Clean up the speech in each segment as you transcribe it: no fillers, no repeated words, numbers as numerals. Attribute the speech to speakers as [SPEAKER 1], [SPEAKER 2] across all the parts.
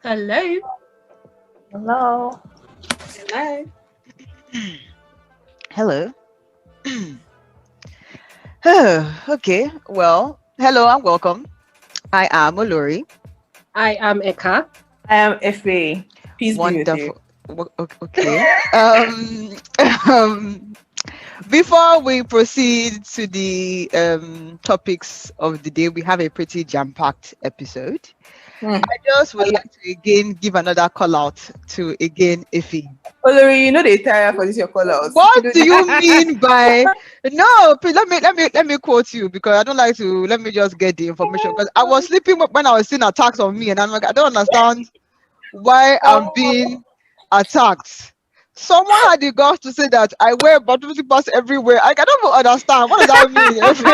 [SPEAKER 1] Hello.
[SPEAKER 2] Hello.
[SPEAKER 1] Hello.
[SPEAKER 3] Hello. Oh, okay. Well, hello and welcome. I am Olori.
[SPEAKER 1] I am Eka.
[SPEAKER 2] I am Effie. Peace be with you.
[SPEAKER 3] Wonderful. Okay. Um, before we proceed to the topics of the day, we have a pretty jam-packed episode.
[SPEAKER 2] Hmm.
[SPEAKER 3] I just would like to again give another call out to again Ife.
[SPEAKER 2] Olori, you know they tire for this your call out.
[SPEAKER 3] What do you mean by no? Please, let me quote you because I don't like to. Let me just get the information because I was sleeping when I was seeing attacks on me, and I'm like, I don't understand why I'm being attacked. Someone had the guts to say that I wear bottom slippers everywhere. I don't even understand. What does that mean? What do you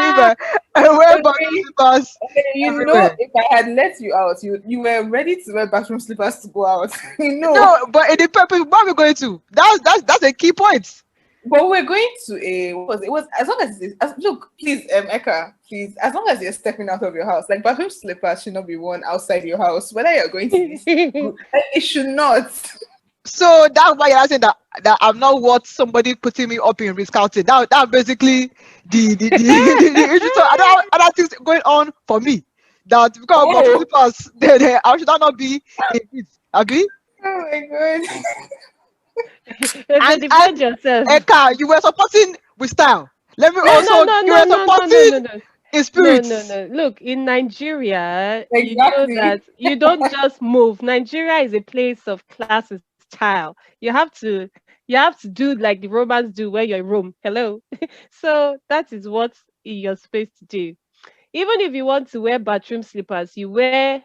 [SPEAKER 3] mean by I wear bottom
[SPEAKER 2] Olori,
[SPEAKER 3] slippers
[SPEAKER 2] you know,
[SPEAKER 3] everywhere?
[SPEAKER 2] if I had let you out, you were ready to wear bathroom slippers to go out. you know.
[SPEAKER 3] No, but in the purpose, where are we going to? That's a key point.
[SPEAKER 2] But we're going to a what was it? It was as long as it's look, please, Eka, please, as long as you're stepping out of your house, like bathroom slippers should not be worn outside your house. Whether you're going to this, it should not.
[SPEAKER 3] So that's why you're saying that I'm not worth somebody putting me up in risk outing. That basically the issue. So I don't have other things going on for me. That because of bottom
[SPEAKER 2] Oh,
[SPEAKER 3] slippers, I should not be in it. Abi?
[SPEAKER 2] oh my god.
[SPEAKER 1] If you defend
[SPEAKER 3] And
[SPEAKER 1] yourself.
[SPEAKER 3] Eka, you were supporting with style. Let me
[SPEAKER 1] No, no,
[SPEAKER 3] also
[SPEAKER 1] no,
[SPEAKER 3] you
[SPEAKER 1] no,
[SPEAKER 3] were
[SPEAKER 1] no, no, no,
[SPEAKER 3] supporting
[SPEAKER 1] no, no.
[SPEAKER 3] in
[SPEAKER 1] No, no,
[SPEAKER 3] spirits.
[SPEAKER 1] no. Look, in Nigeria, you know
[SPEAKER 2] Exactly.
[SPEAKER 1] that you don't just move. Nigeria is a place of class and style. You have to do like the Romans do when you're in Rome. Hello. So that is what you're supposed to do. Even if you want to wear bathroom slippers, you wear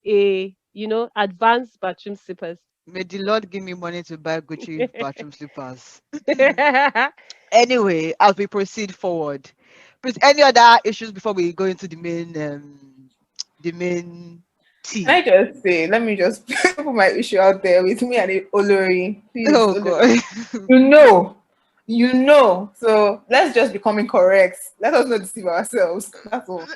[SPEAKER 1] advanced bathroom slippers.
[SPEAKER 3] May the Lord give me money to buy Gucci bathroom slippers. Anyway, as we proceed forward, please, any other issues before we go into the main
[SPEAKER 2] Can
[SPEAKER 3] tea?
[SPEAKER 2] I just say, let me just put my issue out there with me and Olori. Please,
[SPEAKER 3] Oh
[SPEAKER 2] Olori.
[SPEAKER 3] God.
[SPEAKER 2] You know, you know. So let's just becoming correct. Let us not deceive ourselves. That's all.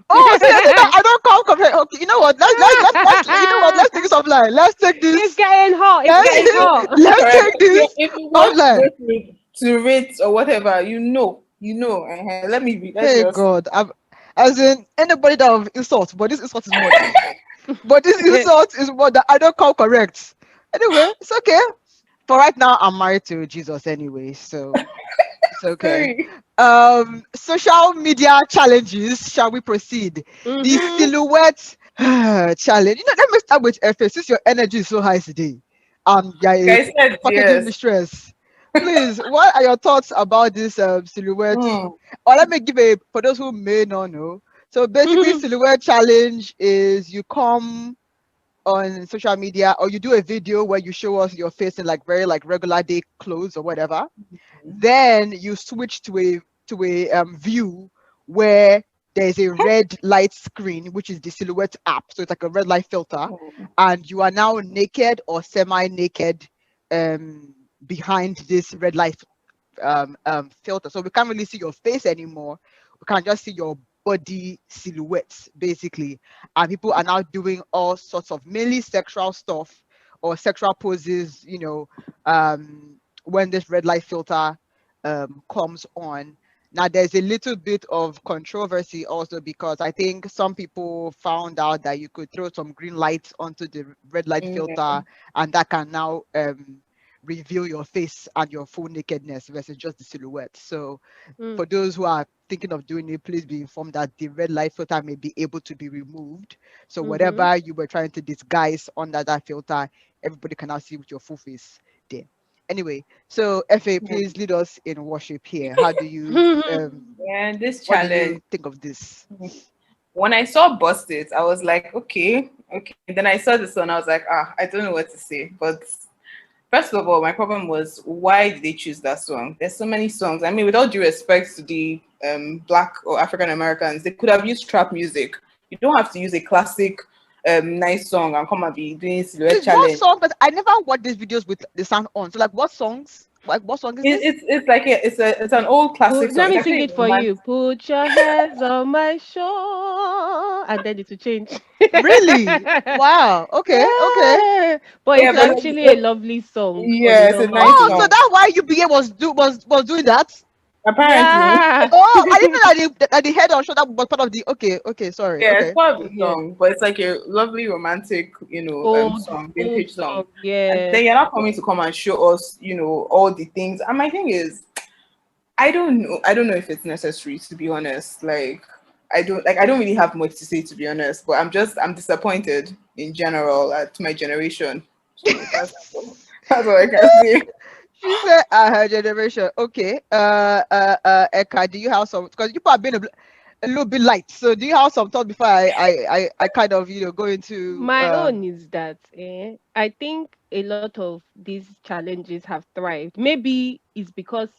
[SPEAKER 3] Oh, so you're saying that I don't come correct. Okay, you know what? You know what? Let's take this offline. Let's take
[SPEAKER 1] It's
[SPEAKER 3] this.
[SPEAKER 1] getting hot. It's
[SPEAKER 3] Let's,
[SPEAKER 1] getting hot.
[SPEAKER 3] let's
[SPEAKER 2] Correct.
[SPEAKER 3] take this
[SPEAKER 2] If you want to
[SPEAKER 3] offline.
[SPEAKER 2] go to rate or whatever, you know. Let me be. Let's
[SPEAKER 3] Hey
[SPEAKER 2] just.
[SPEAKER 3] God, as in anybody that of insult, but this insult is more. But this insult is more that I don't come correct. Anyway, it's okay. For right now, I'm married to Jesus anyway, so it's okay.
[SPEAKER 2] Sorry.
[SPEAKER 3] Social media challenges. Shall we proceed? The
[SPEAKER 1] Hmm.
[SPEAKER 3] silhouette challenge. Let me start with FA. Since your energy is so high today, you're
[SPEAKER 2] Guys said
[SPEAKER 3] packaging
[SPEAKER 2] yes.
[SPEAKER 3] mistress. Please, what are your thoughts about this silhouette?
[SPEAKER 2] Hmm.
[SPEAKER 3] Or let me give a for those who may not know. So basically, silhouette challenge is you come on social media or you do a video where you show us your face in like very like regular day clothes or whatever, then you switch to a view where there's a red light screen, which is the silhouette app, so it's like a red light filter, and you are now naked or semi-naked um behind this red light filter, so we can't really see your face anymore. We can just see your body silhouettes basically, and people are now doing all sorts of mainly sexual stuff or sexual poses, when this red light filter comes on. Now there's a little bit of controversy also because I think some people found out that you could throw some green lights onto the red light
[SPEAKER 2] Yeah.
[SPEAKER 3] filter, and that can now reveal your face and your full nakedness versus just the silhouette. So
[SPEAKER 1] Mm.
[SPEAKER 3] for those who are thinking of doing it, please be informed that the red light filter may be able to be removed. So
[SPEAKER 1] Mhm.
[SPEAKER 3] whatever you were trying to disguise under that filter, everybody can now see with your full face there. Anyway, so FA, please lead us in worship here. How do you
[SPEAKER 2] Yeah, this
[SPEAKER 3] what do you
[SPEAKER 2] challenge.
[SPEAKER 3] think of this?
[SPEAKER 2] When I saw Busted, I was like, okay, okay. Then I saw this one, I was like, I don't know what to say. But first of all, my problem was why did they choose that song? There's so many songs. I mean, with all due respect to the Black or African Americans, they could have used trap music. You don't have to use a classic, nice song and come and be doing silhouette
[SPEAKER 3] Please, what
[SPEAKER 2] challenge.
[SPEAKER 3] song? Because I never watched these videos with the sound on. So like what songs What song is this?
[SPEAKER 2] It's like it's an old classic song.
[SPEAKER 1] Let
[SPEAKER 2] It's
[SPEAKER 1] me sing
[SPEAKER 2] actually
[SPEAKER 1] it
[SPEAKER 2] a
[SPEAKER 1] for
[SPEAKER 2] romantic.
[SPEAKER 1] you. Put your hands on my shore, and then it will change.
[SPEAKER 3] Really? Wow. Okay. Okay.
[SPEAKER 1] Yeah. But
[SPEAKER 2] Yeah,
[SPEAKER 1] it's
[SPEAKER 3] Okay.
[SPEAKER 2] but
[SPEAKER 1] actually a lovely song on a
[SPEAKER 2] yeah, it's a
[SPEAKER 1] normal
[SPEAKER 2] nice
[SPEAKER 3] Oh, so
[SPEAKER 1] day.
[SPEAKER 2] song.
[SPEAKER 3] that's why UBA was doing that.
[SPEAKER 2] Apparently,
[SPEAKER 1] Yeah.
[SPEAKER 3] Oh, I didn't know that the head on shoulder was part of the. Okay. Okay. Sorry.
[SPEAKER 2] yeah, it's
[SPEAKER 3] Okay.
[SPEAKER 2] part of the
[SPEAKER 1] Yeah.
[SPEAKER 2] song, but it's like a lovely romantic, song,
[SPEAKER 1] Old
[SPEAKER 2] vintage song.
[SPEAKER 1] song.
[SPEAKER 2] And
[SPEAKER 1] Yeah.
[SPEAKER 2] then you're not coming to come and show us, all the things. And my thing is, I don't know. I don't know if it's necessary, to be honest. Like, I don't really have much to say, to be honest. But I'm disappointed in general at my generation. So that's all I can say.
[SPEAKER 3] She said, her generation. Okay. Eka, do you have some? Because you have been a little bit light. So do you have some thought before I kind of go into
[SPEAKER 1] My own is that I think a lot of these challenges have thrived. Maybe it's because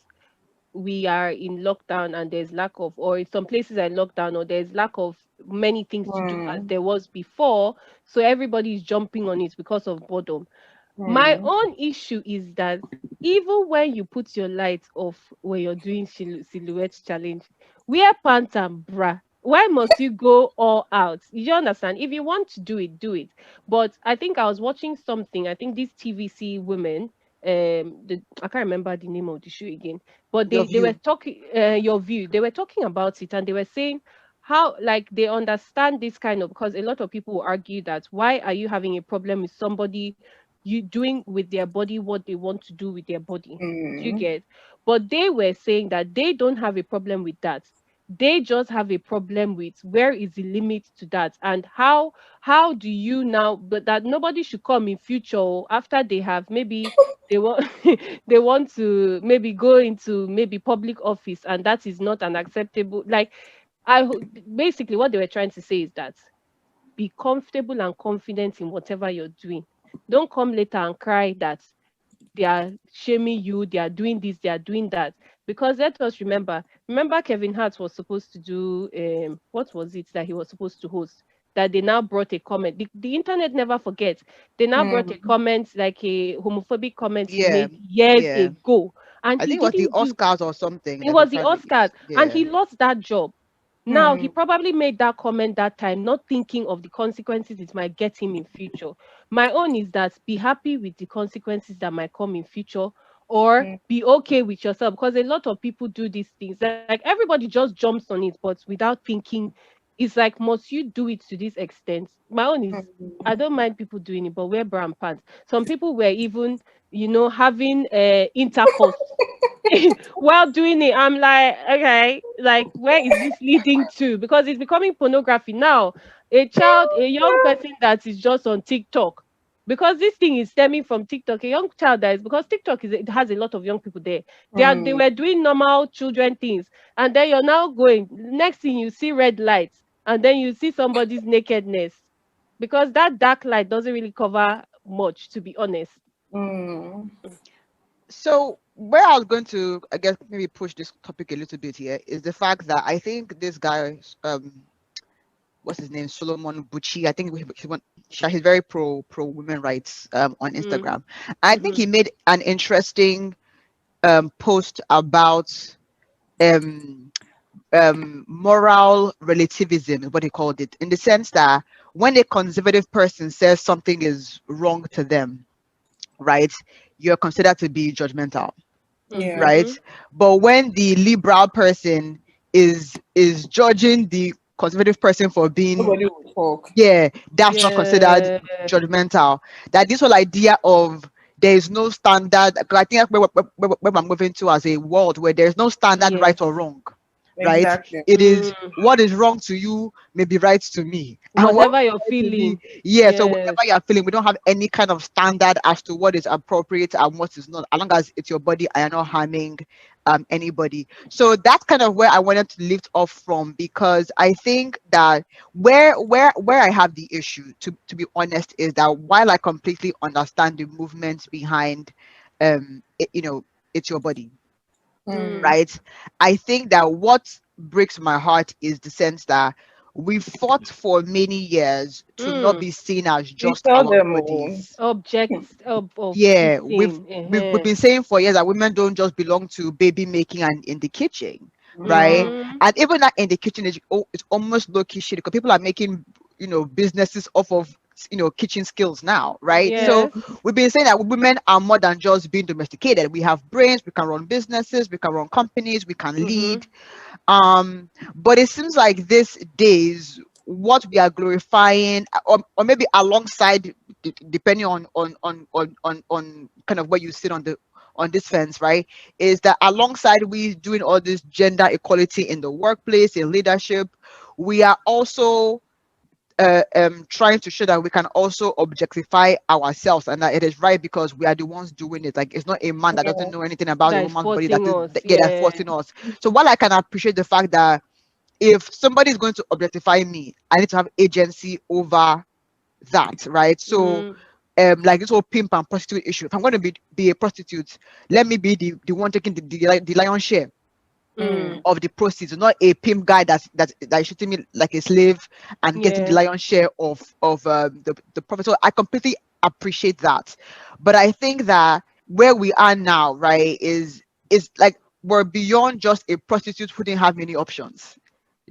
[SPEAKER 1] we are in lockdown and there's lack of, or in some places are in lockdown, or there's lack of many things to do as
[SPEAKER 2] Hmm.
[SPEAKER 1] there was before. So everybody is jumping on it because of boredom. My
[SPEAKER 2] Hmm.
[SPEAKER 1] own issue is that even when you put your lights off when you're doing silhouette challenge, wear pants and bra. Why must you go all out? You understand? If you want to do it, do it. But I think I was watching something. I think these TVC women, I can't remember the name of the show again, but
[SPEAKER 3] your
[SPEAKER 1] they were
[SPEAKER 3] view?
[SPEAKER 1] talking, your view. They were talking about it, and they were saying how like they understand this kind of, because a lot of people will argue that why are you having a problem with somebody you doing with their body what they want to do with their body. Do you
[SPEAKER 2] Hmm.
[SPEAKER 1] get? But they were saying that they don't have a problem with that. They just have a problem with where is the limit to that, and how do you now, but that nobody should come in future or after they have maybe they want they want to maybe go into maybe public office, and that is not an acceptable, like basically what they were trying to say is that be comfortable and confident in whatever you're doing. Don't come later and cry that they are shaming you, they are doing this, they are doing that. Because let us remember Kevin Hart was supposed to do what was it that he was supposed to host? That they now brought a comment. The internet never forgets. They now brought a
[SPEAKER 2] Hmm.
[SPEAKER 1] comment, like a homophobic comment he
[SPEAKER 3] Yeah.
[SPEAKER 1] made years
[SPEAKER 3] Yeah.
[SPEAKER 1] ago. And
[SPEAKER 3] I
[SPEAKER 1] he
[SPEAKER 3] think it was the
[SPEAKER 1] didn't do
[SPEAKER 3] Oscars or something
[SPEAKER 1] it
[SPEAKER 3] that he
[SPEAKER 1] was the
[SPEAKER 3] probably
[SPEAKER 1] Oscars,
[SPEAKER 3] used.
[SPEAKER 1] and
[SPEAKER 3] Yeah.
[SPEAKER 1] he lost that job. Now he
[SPEAKER 2] Hmm.
[SPEAKER 1] probably made that comment that time, not thinking of the consequences it might get him in future. My own is that be happy with the consequences that might come in future, or
[SPEAKER 2] Hmm.
[SPEAKER 1] be okay with yourself, because a lot of people do these things. Like everybody just jumps on it, but without thinking. It's like, must you do it to this extent? My own is I don't mind people doing it, but wear brown pants. Some people were even, having intercourse while doing it. I'm like, okay, like where is this leading to? Because it's becoming pornography now. A young person that is just on TikTok, because this thing is stemming from TikTok. A young child that is, because TikTok it has a lot of young people there. They
[SPEAKER 2] Hmm.
[SPEAKER 1] were doing normal children things, and then you're now going. Next thing you see red lights, and then you see somebody's nakedness, because that dark light doesn't really cover much, to be honest.
[SPEAKER 2] Hmm.
[SPEAKER 3] So where I was going to, I guess, maybe push this topic a little bit here is the fact that I think this guy, what's his name, Solomon Bucci. I think he's very pro women rights on
[SPEAKER 1] Mm,
[SPEAKER 3] Instagram. I think
[SPEAKER 1] mm-hmm,
[SPEAKER 3] he made an interesting post about um moral relativism is what he called it, in the sense that when a conservative person says something is wrong to them, right, you're considered to be judgmental,
[SPEAKER 2] Yeah.
[SPEAKER 3] right?
[SPEAKER 1] mm-hmm.
[SPEAKER 3] But when the liberal person is judging the conservative person for being,
[SPEAKER 2] Nobody will talk.
[SPEAKER 3] yeah, that's not considered
[SPEAKER 1] Yeah,
[SPEAKER 3] judgmental. That this whole idea of there is no standard, 'cause I think that's where I'm moving to, as a world where there's no standard right or
[SPEAKER 1] yes.
[SPEAKER 3] wrong, right?
[SPEAKER 2] Exactly.
[SPEAKER 3] It is
[SPEAKER 1] Mm,
[SPEAKER 3] what is wrong to you may be right to me, and what
[SPEAKER 1] whatever you're
[SPEAKER 3] is right to me,
[SPEAKER 1] feeling.
[SPEAKER 3] yeah. So whatever
[SPEAKER 1] Yes.
[SPEAKER 3] you're feeling, we don't have any kind of standard as to what is appropriate and what is not, as long as it's your body and you're not harming anybody. So that's kind of where I wanted to lift off from, because I think that where I have the issue, to be honest, is that while I completely understand the movement behind it's your body,
[SPEAKER 2] Hmm.
[SPEAKER 1] Mm,
[SPEAKER 3] right? I think that what breaks my heart is the sense that, we fought for many years to not
[SPEAKER 1] Mm.
[SPEAKER 3] be seen as
[SPEAKER 2] We
[SPEAKER 3] just
[SPEAKER 2] tell
[SPEAKER 3] our
[SPEAKER 2] them, oh,
[SPEAKER 3] bodies.
[SPEAKER 1] Objects of
[SPEAKER 3] Yeah,
[SPEAKER 1] eating.
[SPEAKER 3] we've been saying for years that women don't just belong to baby making and in the kitchen, right?
[SPEAKER 2] no.
[SPEAKER 1] Mm-hmm.
[SPEAKER 3] And even that in the kitchen is it's almost low key shit because people are making businesses off of kitchen skills now, right? So
[SPEAKER 1] Yes.
[SPEAKER 3] we've been saying that women are more than just being domesticated. We have brains, we can run businesses, we can run companies, we can
[SPEAKER 1] Mm-hmm.
[SPEAKER 3] lead. But it seems like these days what we are glorifying, or maybe alongside, depending on kind of where you sit on this fence, right, is that alongside we doing all this gender equality in the workplace, in leadership, we are also trying to show that we can also objectify ourselves, and that it is right because we are the ones doing it. Like, it's not a man that doesn't
[SPEAKER 2] Yeah.
[SPEAKER 3] know anything about a
[SPEAKER 1] That is
[SPEAKER 3] woman's body that
[SPEAKER 1] forcing
[SPEAKER 3] is
[SPEAKER 1] us.
[SPEAKER 3] yeah, that's
[SPEAKER 1] Yeah.
[SPEAKER 3] forcing us. So while I can appreciate the fact that if somebody is going to objectify me, I need to have agency over that, right? So
[SPEAKER 1] Mm,
[SPEAKER 3] like this whole pimp and prostitute issue, if I'm going to be a prostitute, let me be the one taking the lion's share
[SPEAKER 1] mm.
[SPEAKER 2] Mm.
[SPEAKER 3] of the proceeds, not a pimp guy that is treating me like a slave and getting the
[SPEAKER 1] Yeah.
[SPEAKER 3] lion's share of the profit. So I completely appreciate that, but I think that where we are now, right, is like we're beyond just a prostitute who didn't have many options.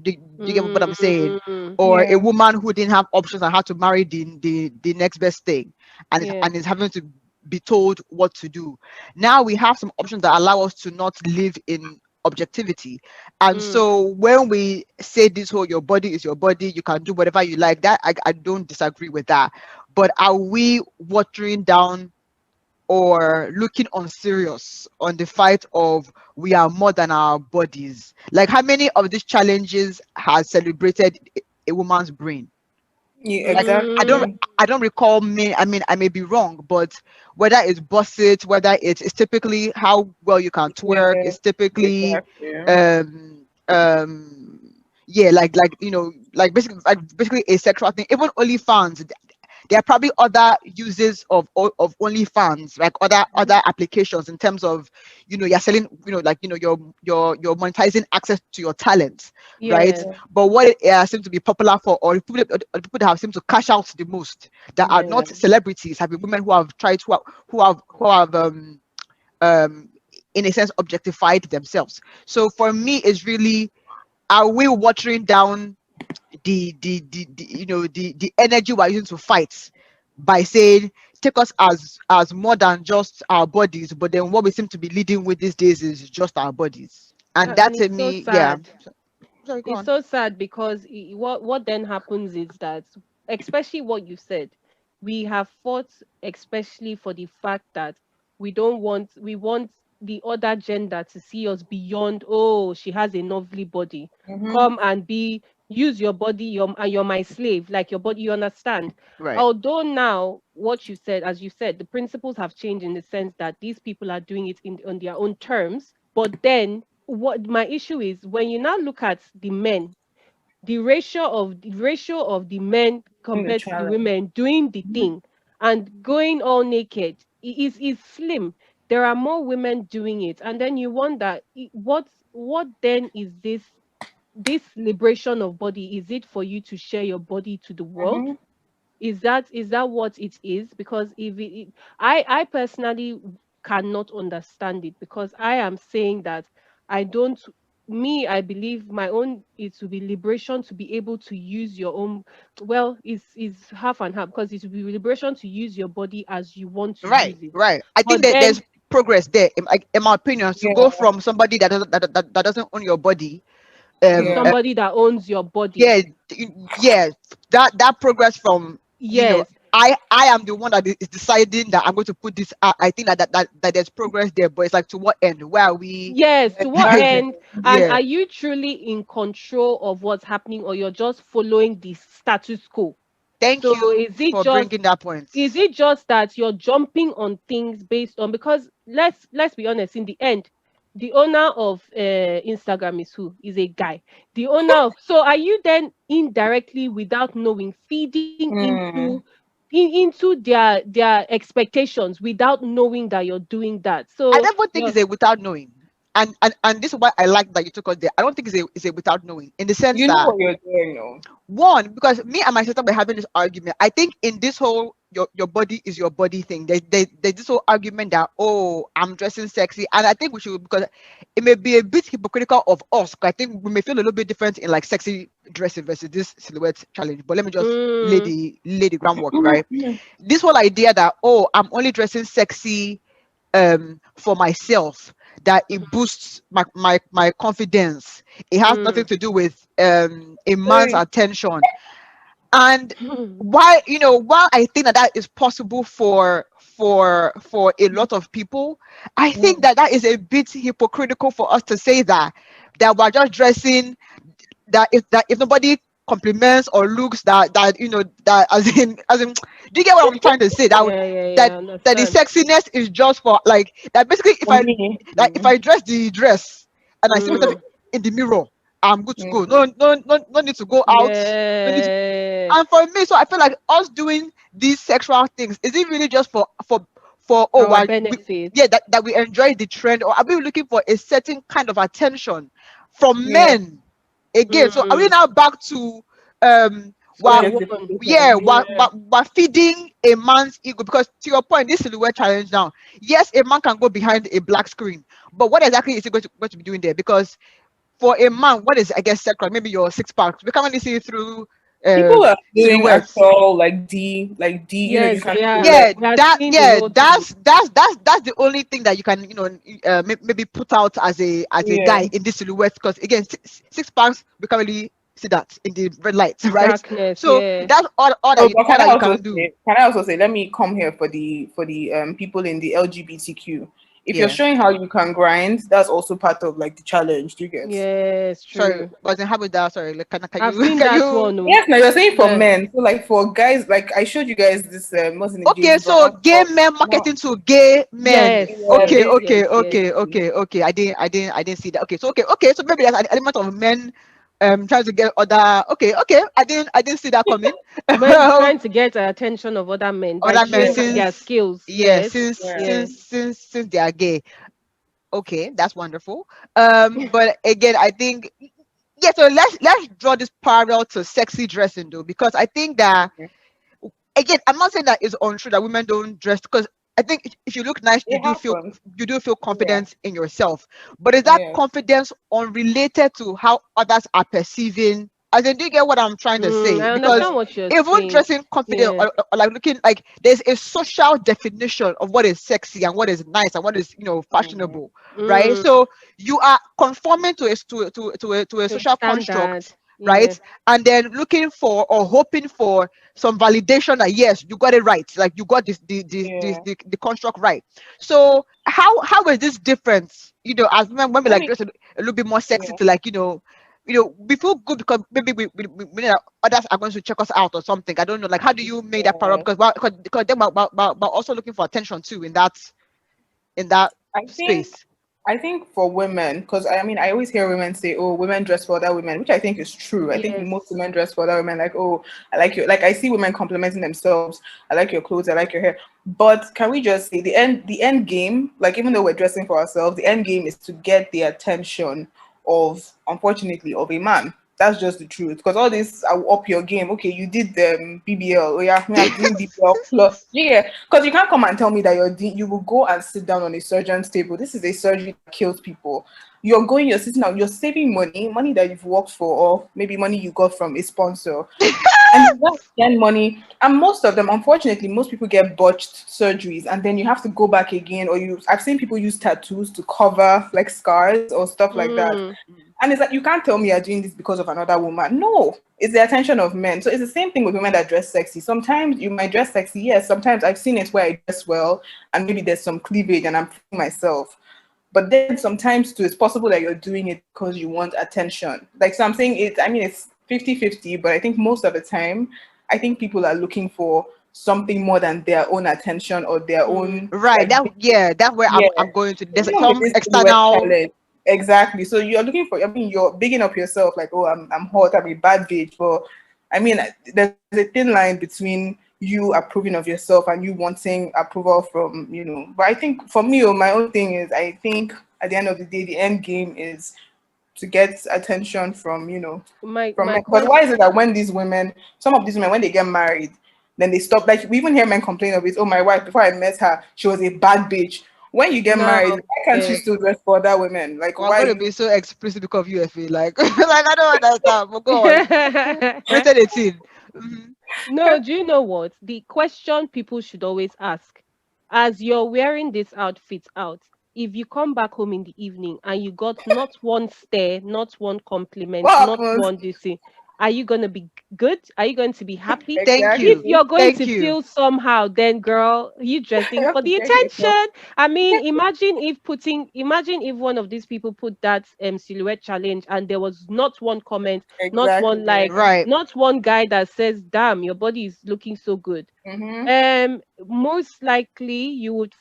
[SPEAKER 3] Do you get what I'm saying?
[SPEAKER 1] Mm.
[SPEAKER 3] Or a
[SPEAKER 2] Yeah.
[SPEAKER 3] woman who didn't have options and had to marry the next best thing,
[SPEAKER 1] Yeah.
[SPEAKER 3] and is having to be told what to do. Now we have some options that allow us to not live in objectivity. And
[SPEAKER 1] Mm.
[SPEAKER 3] so when we say this whole your body is your body, you can do whatever you like, that I don't disagree with that. But are we watering down or looking unserious on the fight of we are more than our bodies? Like, how many of these challenges has celebrated a woman's brain?
[SPEAKER 2] Yeah,
[SPEAKER 3] Like,
[SPEAKER 1] Mm.
[SPEAKER 2] exactly.
[SPEAKER 3] I don't recall me. I mean, I may be wrong, but whether it's busset, whether it's typically how well you can twerk,
[SPEAKER 2] Yeah,
[SPEAKER 3] it's typically
[SPEAKER 2] exactly.
[SPEAKER 3] yeah, like like basically a sexual thing. Even OnlyFans, there are probably other uses of OnlyFans, like other applications in terms of you're selling, like you're monetizing access to your talents, right?
[SPEAKER 1] Yes.
[SPEAKER 3] But what it seems to be popular for, or the people that have seemed to cash out the most, that are
[SPEAKER 2] Yeah.
[SPEAKER 3] not celebrities, have been women who have tried to who have um in a sense objectified themselves. So for me, it's really, are we watering down the energy we're using to fight by saying take us as more than just our bodies, but then what we seem to be leading with these days is just our bodies, and that
[SPEAKER 1] And
[SPEAKER 3] to
[SPEAKER 1] it's so
[SPEAKER 3] me, yeah.
[SPEAKER 1] sad.
[SPEAKER 3] Sorry, go
[SPEAKER 1] It's
[SPEAKER 3] on.
[SPEAKER 1] so sad because what then happens is that, especially what you said, we have fought especially for the fact that we want the other gender to see us beyond, oh, she has a lovely body,
[SPEAKER 2] Mm-hmm.
[SPEAKER 1] come and be, use your body, you're my slave, like your body, you understand.
[SPEAKER 3] Right.
[SPEAKER 1] Although now what you said, as you said, the principles have changed in the sense that these people are doing it on their own terms, but then what my issue is, when you now look at the men, the ratio of the men
[SPEAKER 2] In the
[SPEAKER 1] compared to the
[SPEAKER 2] challenge.
[SPEAKER 1] women doing the thing and going all naked is slim. There are more women doing it, and then you wonder, what then is this liberation of body? Is it for you to share your body to the world?
[SPEAKER 2] Mm-hmm.
[SPEAKER 1] Is that what it is? Because if I personally cannot understand it, because I am saying that I don't, I believe my own, it will be liberation to be able to use your own, well, is half and half, because it will be liberation to use your body as you want to
[SPEAKER 3] Right,
[SPEAKER 1] use it.
[SPEAKER 3] right. I think
[SPEAKER 1] But
[SPEAKER 3] that
[SPEAKER 1] then
[SPEAKER 3] there's progress there, in my opinion, to go
[SPEAKER 2] Yeah.
[SPEAKER 3] from somebody that doesn't own your body.
[SPEAKER 1] to
[SPEAKER 2] Yeah.
[SPEAKER 1] somebody that owns your body.
[SPEAKER 3] Yeah, yeah, that progress from,
[SPEAKER 1] Yes.
[SPEAKER 3] I am the one that is deciding that I'm going to put this. I think that there's progress there, but it's like, to what end? Where are we?
[SPEAKER 1] Yes, to what
[SPEAKER 2] Exactly.
[SPEAKER 1] end? And
[SPEAKER 3] Yeah,
[SPEAKER 1] are you truly in control of what's happening, or you're just following the status quo?
[SPEAKER 3] thank
[SPEAKER 1] So
[SPEAKER 3] you for bringing that point.
[SPEAKER 1] is it just that you're jumping on things based on, because let's be honest, in the end, the owner of Instagram is who? Is a guy. The owner of, so are you then indirectly, without knowing, feeding
[SPEAKER 2] Mm.
[SPEAKER 1] into their expectations without knowing that you're doing that?
[SPEAKER 3] I
[SPEAKER 1] So
[SPEAKER 3] never think
[SPEAKER 1] you're
[SPEAKER 3] it's a without knowing. and this is why I like that you took us there. I don't think it's a without knowing, in the sense
[SPEAKER 2] You know
[SPEAKER 3] that,
[SPEAKER 2] what you're doing, no?
[SPEAKER 3] one, because me and my sister were having this argument. I think in this whole your body is your body thing, there's this whole argument that, oh, I'm dressing sexy, and I think we should, because it may be a bit hypocritical of us, 'cause I think we may feel a little bit different in like sexy dressing versus this silhouette challenge. But let me just
[SPEAKER 1] Mm.
[SPEAKER 3] lay the groundwork, right? This whole idea that, oh, I'm only dressing sexy for myself, that it boosts my confidence. It has nothing
[SPEAKER 1] Mm.
[SPEAKER 3] to do with a man's
[SPEAKER 2] Sorry.
[SPEAKER 3] attention. And while I think that that is possible for a lot of people, I think that that is a bit hypocritical for us to say that we're just dressing, that if nobody compliments or looks, that as in do you get what I'm trying to say,
[SPEAKER 1] Yeah, yeah,
[SPEAKER 3] that
[SPEAKER 1] yeah. I
[SPEAKER 3] that the
[SPEAKER 1] understand.
[SPEAKER 3] sexiness is just for, like, that basically,
[SPEAKER 2] For me.
[SPEAKER 3] if I dress the dress and I see myself
[SPEAKER 1] Mm.
[SPEAKER 3] in the mirror, I'm good to go.
[SPEAKER 2] Mm.
[SPEAKER 3] No need to go out. No need to,
[SPEAKER 1] Yeah.
[SPEAKER 3] and for me, so I feel like us doing these sexual things, is it really just for oh,
[SPEAKER 1] Our
[SPEAKER 3] well,
[SPEAKER 1] benefit.
[SPEAKER 3] yeah, that we enjoy the trend, or are we looking for a certain kind of attention from
[SPEAKER 2] Yeah.
[SPEAKER 3] men again? So are we
[SPEAKER 1] Mm.
[SPEAKER 3] now back to
[SPEAKER 1] Square
[SPEAKER 3] well,
[SPEAKER 1] one.
[SPEAKER 3] yeah,
[SPEAKER 2] Objectification.
[SPEAKER 1] Yeah.
[SPEAKER 3] we're feeding a man's ego? Because to your point, this silhouette challenge now, yes, a man can go behind a black screen, but what exactly is he going to be doing there? Because for a man, what is, I guess, sacred? Maybe your six packs. We can't only see through
[SPEAKER 2] People are doing
[SPEAKER 3] silhouettes.
[SPEAKER 2] actual like D, you
[SPEAKER 1] Yes,
[SPEAKER 2] can
[SPEAKER 1] they
[SPEAKER 2] see
[SPEAKER 1] are.
[SPEAKER 3] Yeah,
[SPEAKER 2] like
[SPEAKER 1] We are
[SPEAKER 3] that
[SPEAKER 1] seeing the
[SPEAKER 3] yeah,
[SPEAKER 1] whole thing.
[SPEAKER 3] that's the only thing that you can, maybe put out as a
[SPEAKER 2] yeah.
[SPEAKER 3] guy in this silhouette. Because again, six packs, we can't really see that in the red lights, right?
[SPEAKER 1] Darkness.
[SPEAKER 3] So
[SPEAKER 1] Yeah.
[SPEAKER 3] that's
[SPEAKER 2] No, but
[SPEAKER 3] all that you can do.
[SPEAKER 2] can I also say, let me come here for the people in the LGBTQ. If you're
[SPEAKER 3] Yeah.
[SPEAKER 2] showing how you can grind, that's also part of like the challenge. Do you get?
[SPEAKER 1] Yes,
[SPEAKER 3] Sorry,
[SPEAKER 1] true.
[SPEAKER 3] wasn't happy with that. Sorry, like, can
[SPEAKER 1] I've
[SPEAKER 3] you
[SPEAKER 1] seen
[SPEAKER 3] can
[SPEAKER 1] that
[SPEAKER 3] you?
[SPEAKER 1] one. Oh.
[SPEAKER 2] Yes, now you're saying for
[SPEAKER 1] Yeah.
[SPEAKER 2] men. So like for guys, like I showed you guys this what's in the
[SPEAKER 3] Okay,
[SPEAKER 2] JD
[SPEAKER 3] so
[SPEAKER 2] Brown.
[SPEAKER 3] gay men
[SPEAKER 2] No,
[SPEAKER 3] marketing to gay men.
[SPEAKER 1] Yes,
[SPEAKER 2] yeah,
[SPEAKER 3] Okay,
[SPEAKER 1] yes, yes,
[SPEAKER 3] okay,
[SPEAKER 1] yes.
[SPEAKER 3] okay,
[SPEAKER 2] basically.
[SPEAKER 3] okay, okay. I didn't see that. Okay, so so maybe there's an element of men trying to get other. Okay. I didn't see that coming.
[SPEAKER 1] Men trying to get the attention of other men by
[SPEAKER 3] Other men,
[SPEAKER 1] showing
[SPEAKER 2] Yeah,
[SPEAKER 1] their
[SPEAKER 3] since,
[SPEAKER 1] skills.
[SPEAKER 3] yeah,
[SPEAKER 1] Yes.
[SPEAKER 3] since
[SPEAKER 2] yeah.
[SPEAKER 1] Yeah.
[SPEAKER 3] since since since they are gay. Okay, that's wonderful. But again, I think, yeah. So let's draw this parallel to sexy dressing, though, because I think that,
[SPEAKER 2] Okay.
[SPEAKER 3] again, I'm not saying that it's untrue that women don't dress, because I think if you look nice,
[SPEAKER 2] It happens.
[SPEAKER 3] you do feel
[SPEAKER 2] Yeah,
[SPEAKER 3] confident in yourself. But is that
[SPEAKER 2] yeah.
[SPEAKER 3] confidence unrelated to how others are perceiving? As in, do you get what I'm trying to say?
[SPEAKER 1] I
[SPEAKER 3] Because
[SPEAKER 1] understand what you're
[SPEAKER 3] even
[SPEAKER 1] saying.
[SPEAKER 3] dressing confident,
[SPEAKER 1] Yeah.
[SPEAKER 3] or like looking like, there's a social definition of what is sexy and what is nice and what is,
[SPEAKER 2] Mhm.
[SPEAKER 3] fashionable, right?
[SPEAKER 1] Mm,
[SPEAKER 3] So you are conforming to a
[SPEAKER 1] to a
[SPEAKER 3] social
[SPEAKER 1] standard.
[SPEAKER 3] construct,
[SPEAKER 1] Yeah.
[SPEAKER 3] right? And then looking for or hoping for some validation that, yes, you got it right, like you got
[SPEAKER 2] Yeah.
[SPEAKER 3] the construct right. So how is this different, as when we
[SPEAKER 2] Let
[SPEAKER 3] like
[SPEAKER 2] me.
[SPEAKER 3] dress a little bit more sexy,
[SPEAKER 2] Yeah.
[SPEAKER 3] to, like, we feel good because maybe we know that others are going to check us out or something. I don't know, like, how do you make that parallel?
[SPEAKER 2] Yeah.
[SPEAKER 3] Because then we're also looking for attention too, in that
[SPEAKER 2] I think
[SPEAKER 3] space.
[SPEAKER 2] I think for women, because I mean, I always hear women say, "Oh, women dress for other women," which I think is true. I think
[SPEAKER 1] Yes.
[SPEAKER 2] most women dress for other women. Like, "Oh, I like your," like I see women complimenting themselves. I like your clothes. I like your hair. But can we just say the end game? Like, even though we're dressing for ourselves, the end game is to get the attention of, unfortunately, of a man. That's just the truth. Because all this, I will up your game. Okay, you did the BBL. Oh yeah, me, I'm doing BBL plus. Yeah, because you can't come and tell me that you will go and sit down on a surgeon's table. This is a surgery that kills people. You're sitting down, you're saving money that you've worked for, or maybe money you got from a sponsor. And you don't spend money. And most of them, unfortunately, most people get botched surgeries, and then you have to go back again. Or I've seen people use tattoos to cover like scars or stuff like that.
[SPEAKER 1] Mm,
[SPEAKER 2] And it's like, you can't tell me you're doing this because of another woman. No, it's the attention of men. So it's the same thing with women that dress sexy. Sometimes you might dress sexy. Yes, sometimes I've seen it where I dress well and maybe there's some cleavage and I'm feeling myself. But then sometimes too, it's possible that you're doing it because you want attention. Like, so I'm saying I mean, it's 50-50, but I think most of the time, I think people are looking for something more than their own attention or their
[SPEAKER 1] mm.
[SPEAKER 2] own,
[SPEAKER 3] Right.
[SPEAKER 2] like,
[SPEAKER 3] That's where
[SPEAKER 2] yeah.
[SPEAKER 3] I'm going to. There's
[SPEAKER 2] Even with
[SPEAKER 3] some
[SPEAKER 2] this silhouette
[SPEAKER 3] external.
[SPEAKER 2] challenge, exactly. So you're looking for. I mean, you're bigging up yourself, like, oh, I'm hot, I'm a bad bitch. But I mean, there's a thin line between you approving of yourself and you wanting approval from. But I think for me, my own thing is, I think at the end of the day, the end game is to get attention from, from
[SPEAKER 1] my
[SPEAKER 2] men. But why is
[SPEAKER 1] question.
[SPEAKER 2] it that when these women, some of these women, when they get married, then they stop? Like we even hear men complain of it. Oh, my wife, before I met her, she was a bad bitch. When you get
[SPEAKER 1] Now,
[SPEAKER 2] married, why can't you
[SPEAKER 1] eh,
[SPEAKER 2] still dress for other women? Like
[SPEAKER 3] Well, I'm going to
[SPEAKER 2] why?
[SPEAKER 3] be so explicit because of UFA. Like, like I don't understand. But go on. Rated 18. Mhm.
[SPEAKER 1] no, do you know what? The question people should always ask, as you're wearing this outfit out, if you come back home in the evening and you got not one stare, not one compliment,
[SPEAKER 2] What
[SPEAKER 1] not
[SPEAKER 2] happens?
[SPEAKER 1] one this thing, are you gonna be good? Are you going to be happy?
[SPEAKER 3] Thank
[SPEAKER 1] If
[SPEAKER 3] you.
[SPEAKER 2] Exactly.
[SPEAKER 1] you're going
[SPEAKER 3] Thank
[SPEAKER 1] to
[SPEAKER 3] you.
[SPEAKER 1] feel somehow, then girl, you dressing for the
[SPEAKER 2] Check yourself.
[SPEAKER 1] attention. I mean, imagine if one of these people put that silhouette challenge and there was not one comment, not
[SPEAKER 2] Exactly.
[SPEAKER 1] one like,
[SPEAKER 3] Right.
[SPEAKER 1] not one guy that says, damn, your body is looking so good.
[SPEAKER 2] Mm-hmm.
[SPEAKER 1] Most likely you would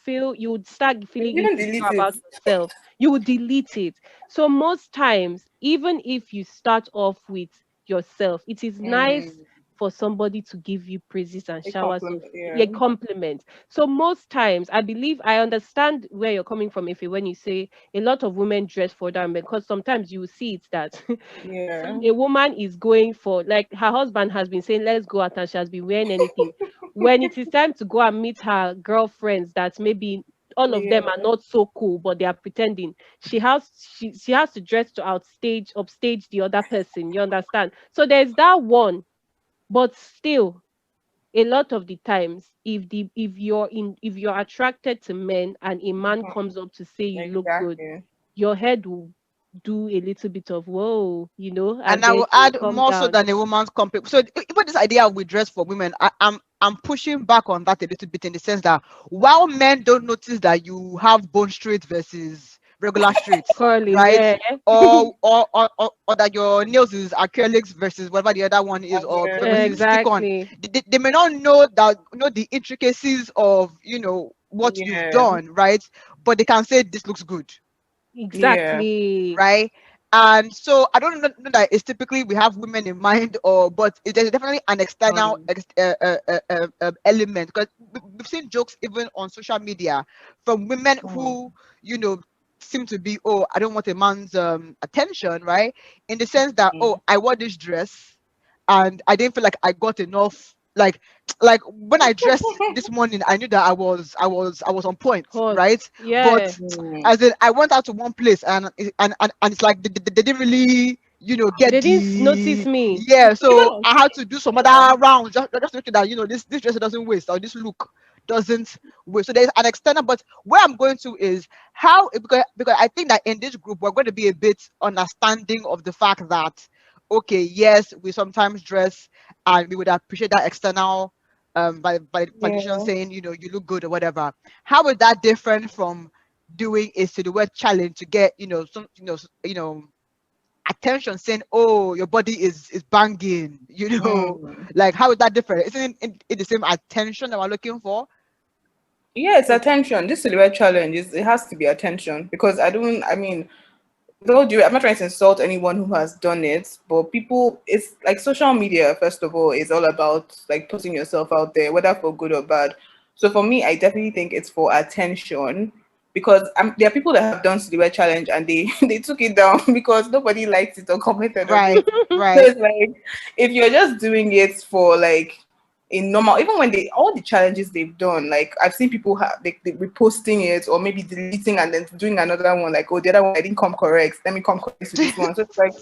[SPEAKER 1] start feeling
[SPEAKER 2] Even
[SPEAKER 1] insecure
[SPEAKER 2] delete it.
[SPEAKER 1] about yourself. You would delete it. So most times, even if you start off with yourself, it is nice
[SPEAKER 2] Mm,
[SPEAKER 1] for somebody to give you praises and
[SPEAKER 2] a
[SPEAKER 1] showers of
[SPEAKER 2] compliment.
[SPEAKER 1] a
[SPEAKER 2] Yeah.
[SPEAKER 1] compliment. So most times, I believe I understand where you're coming from, if when you say a lot of women dress for them, because sometimes you will see it that
[SPEAKER 2] Yeah.
[SPEAKER 1] a woman is going for, like, her husband has been saying let's go out and she has been wearing anything. When it is time to go and meet her girlfriends that maybe all of them
[SPEAKER 2] Yeah.
[SPEAKER 1] are not so cool but they are pretending, she has to dress to upstage the other person, you understand? So there's that one. But still, a lot of the times, if you're attracted to men and a man
[SPEAKER 2] Mhm.
[SPEAKER 1] comes up to say you look good,
[SPEAKER 2] Exactly.
[SPEAKER 1] your head will do a little bit of whoa,
[SPEAKER 3] And
[SPEAKER 1] and
[SPEAKER 3] I
[SPEAKER 1] then
[SPEAKER 3] will
[SPEAKER 1] you will
[SPEAKER 3] add
[SPEAKER 1] come
[SPEAKER 3] more so
[SPEAKER 1] down.
[SPEAKER 3] than a woman's compliment. So even this idea we dress for women, I'm pushing back on that a little bit in the sense that while men don't notice that you have bone straight versus regular straight,
[SPEAKER 1] Curling,
[SPEAKER 3] right?
[SPEAKER 1] yeah.
[SPEAKER 3] Or that your nails is acrylics versus whatever the other one is, or
[SPEAKER 2] Yeah.
[SPEAKER 3] versus stick on.
[SPEAKER 1] Exactly.
[SPEAKER 3] They may not know that the intricacies of what you've
[SPEAKER 2] Yeah.
[SPEAKER 3] done, right? But they can say this looks good,
[SPEAKER 2] Yeah.
[SPEAKER 1] Exactly.
[SPEAKER 3] right? And so I don't know that it's typically we have women in mind, or but there's definitely an external
[SPEAKER 2] Um,
[SPEAKER 3] element, because we've seen jokes even on social media from women
[SPEAKER 2] mm,
[SPEAKER 3] who you know seem to be, oh, I don't want a man's attention, right? In the sense that, oh,
[SPEAKER 2] mm.
[SPEAKER 3] I wore this dress and I didn't feel like I got enough, like when I dressed this morning, I knew that I was on point,
[SPEAKER 1] Hot.
[SPEAKER 3] right? But
[SPEAKER 1] Yeah.
[SPEAKER 2] Mm.
[SPEAKER 3] as in I went out to one place and it's like they didn't really get
[SPEAKER 1] They didn't notice
[SPEAKER 3] the,
[SPEAKER 1] me.
[SPEAKER 3] yeah, so
[SPEAKER 2] Even
[SPEAKER 3] I had to do some
[SPEAKER 2] yeah.
[SPEAKER 3] other rounds just to make sure that this dress doesn't waste, or this look doesn't waste. So there's an external, but where I'm going to is how, because I think that in this group we're going to be a bit understanding of the fact that, okay, yes, we sometimes dress and we would appreciate that external by validation,
[SPEAKER 2] Yeah.
[SPEAKER 3] saying you look good or whatever. How is that different from doing a silhouette challenge to get some attention, saying, oh, your body is banging,
[SPEAKER 2] Mm.
[SPEAKER 3] like, how is that different? Isn't it the same attention that we're looking for?
[SPEAKER 2] Yeah, it's attention. This silhouette challenge it has to be attention because I mean, though I'm not trying to insult anyone who has done it, but people, it's like social media, first of all, is all about like putting yourself out there, whether for good or bad. So for me, I definitely think it's for attention because there are people that have done silhouette challenge and they they took it down because nobody liked it or commented on
[SPEAKER 3] Right,
[SPEAKER 2] it. So
[SPEAKER 3] right.
[SPEAKER 2] it's like if you're just doing it for like in normal, even when they all the challenges they've done, like I've seen people have they reposting it or maybe deleting and then doing another one, like, oh, the other one I didn't come correct, let me come correct to this one. So it's like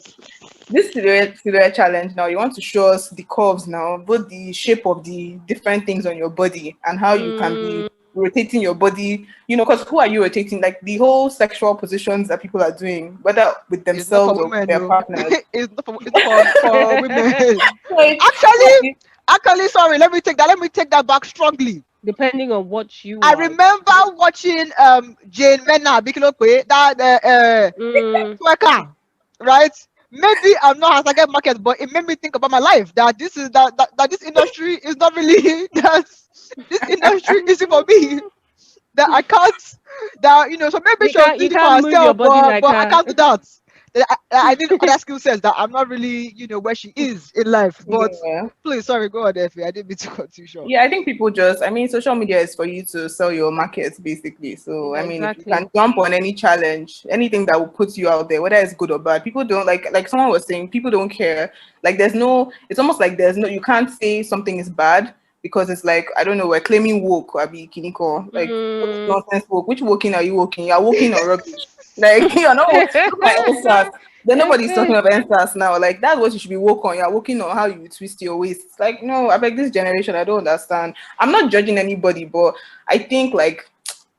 [SPEAKER 2] this silhouette challenge now, you want to show us the curves now, both the shape of the different things on your body and how you can be
[SPEAKER 1] Mm,
[SPEAKER 2] rotating your body, because who are you rotating? Like the whole sexual positions that people are doing, whether with
[SPEAKER 3] It's not for
[SPEAKER 2] themselves or with
[SPEAKER 3] women,
[SPEAKER 2] their
[SPEAKER 3] no.
[SPEAKER 2] partners.
[SPEAKER 3] It's not for women.
[SPEAKER 2] Like,
[SPEAKER 3] actually actually, sorry, let me take that back strongly.
[SPEAKER 1] depending on what you
[SPEAKER 3] I
[SPEAKER 1] want.
[SPEAKER 3] remember watching Jane Mena Bikilokwe, that
[SPEAKER 1] Mm,
[SPEAKER 3] twerker, right? Maybe I'm not a target market, but it made me think about my life. That this is that this industry is not really that this industry isn't for me. That I can't. That so maybe she was
[SPEAKER 1] you
[SPEAKER 3] doing it for
[SPEAKER 1] can't move your
[SPEAKER 3] herself,
[SPEAKER 1] body like
[SPEAKER 3] but I
[SPEAKER 1] her.
[SPEAKER 3] can't do that. I need other skill sets that I'm not really, where she is in life. But
[SPEAKER 2] Yeah.
[SPEAKER 3] please, sorry, go on, Effie. I didn't mean to cut you short.
[SPEAKER 2] Yeah, I think people just, I mean, social media is for you to sell your markets basically. So,
[SPEAKER 1] Yeah,
[SPEAKER 2] I mean, if you
[SPEAKER 1] exactly.
[SPEAKER 2] can jump on any challenge, anything that will put you out there, whether it's good or bad, people don't like someone was saying, people don't care. Like, there's no, it's almost like there's no, you can't say something is bad because it's like, I don't know, we're claiming woke, Abi Kiniko. Like, what is
[SPEAKER 1] Mm.
[SPEAKER 2] nonsense woke? Which woking are you woking? You're woking on rubbish. Like, you're not, look at answers. Then nobody's talking about answers now. Like that's what you should be working on. You're working on how you twist your waist. Like, no, I beg this generation, I don't understand. I'm not judging anybody, but I think like